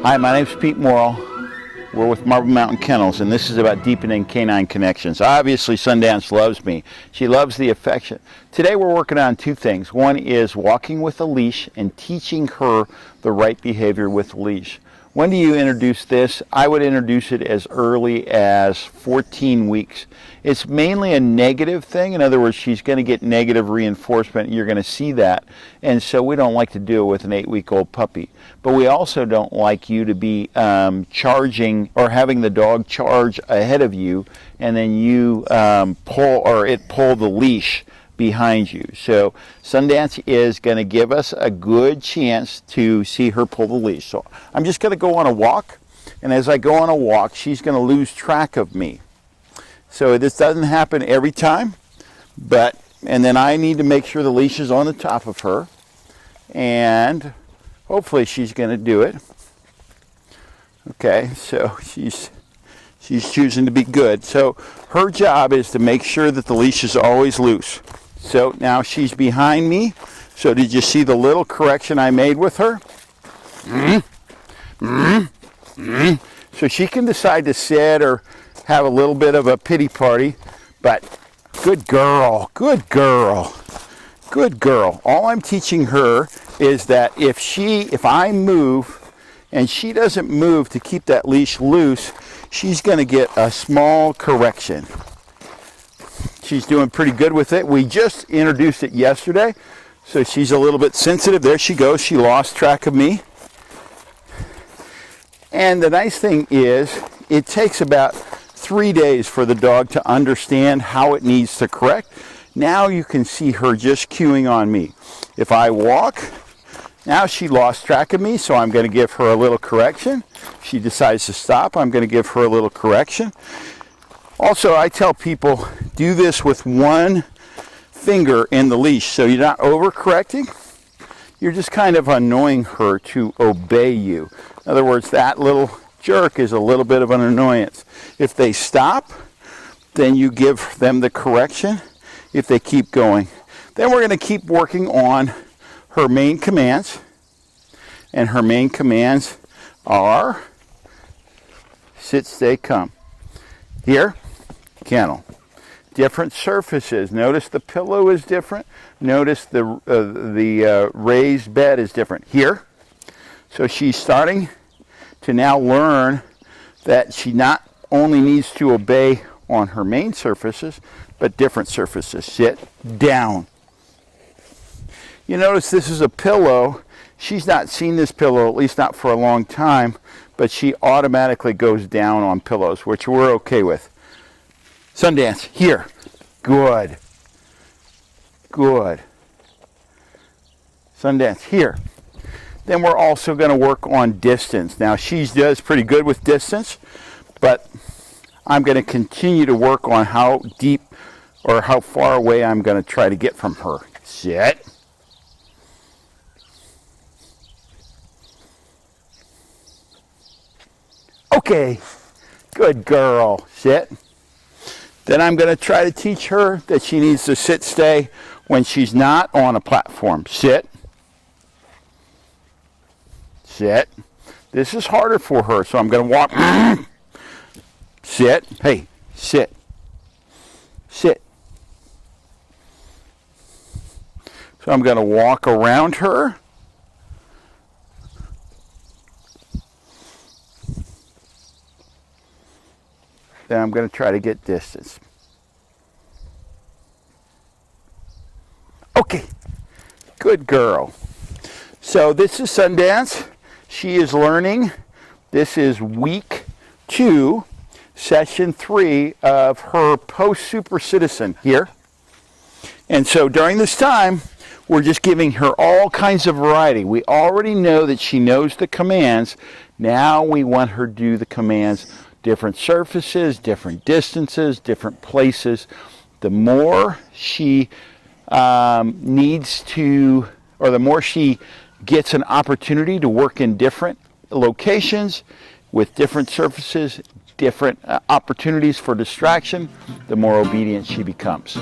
Hi, my name's Pete Morrill. We're with Marble Mountain Kennels, and this is about deepening canine connections. Obviously, Sundance loves me. She loves the affection. Today we're working on two things. One is walking with a leash and teaching her the right behavior with a leash. When do you introduce this? I would introduce it as early as 14 weeks. It's mainly a negative thing. In other words, she's going to get negative reinforcement. You're going to see that. And so we don't like to do it with an 8-week-old puppy. But we also don't like you to be charging or having the dog charge ahead of you and then you pull the leash behind you. So Sundance is going to give us a good chance to see her pull the leash. So I'm just going to go on a walk, and as I go on a walk, she's going to lose track of me. So this doesn't happen every time, and then I need to make sure the leash is on the top of her, and hopefully she's going to do it. Okay, so she's choosing to be good. So her job is to make sure that the leash is always loose. So now she's behind me. So did you see the little correction I made with her? So she can decide to sit or have a little bit of a pity party, but good girl, good girl, good girl. All I'm teaching her is that if I move and she doesn't move to keep that leash loose, she's going to get a small correction. She's doing pretty good with it. We just introduced it yesterday, so she's a little bit sensitive. There she goes. She lost track of me. And the nice thing is, it takes about 3 days for the dog to understand how it needs to correct. Now you can see her just cueing on me. If I walk, now she lost track of me, so I'm going to give her a little correction. If she decides to stop, I'm going to give her a little correction. Also, I tell people, do this with one finger in the leash, so you're not overcorrecting. You're just kind of annoying her to obey you. In other words, that little jerk is a little bit of an annoyance. If they stop, then you give them the correction. If they keep going, then we're going to keep working on her main commands. And her main commands are sit, stay, come. Here, kennel. Different surfaces. Notice the pillow is different. Notice the raised bed is different. Here, so she's starting to now learn that she not only needs to obey on her main surfaces, but different surfaces. Sit down. You notice this is a pillow. She's not seen this pillow, at least not for a long time, but she automatically goes down on pillows, which we're okay with. Sundance, here. Good. Good. Sundance, here. Then we're also going to work on distance. Now, she does pretty good with distance, but I'm going to continue to work on how deep or how far away I'm going to try to get from her. Sit. Okay. Good girl. Sit. Then I'm going to try to teach her that she needs to sit, stay when she's not on a platform. Sit. Sit. This is harder for her, so I'm going to walk. Sit. Hey, sit. Sit. So I'm going to walk around her. Then I'm going to try to get distance. Okay. Good girl. So this is Sundance. She is learning. This is week 2, session 3 of her post-super citizen here. And so during this time, we're just giving her all kinds of variety. We already know that she knows the commands. Now we want her to do the commands, different surfaces, different distances, different places. The more she the more she gets an opportunity to work in different locations with different surfaces, different opportunities for distraction, the more obedient she becomes.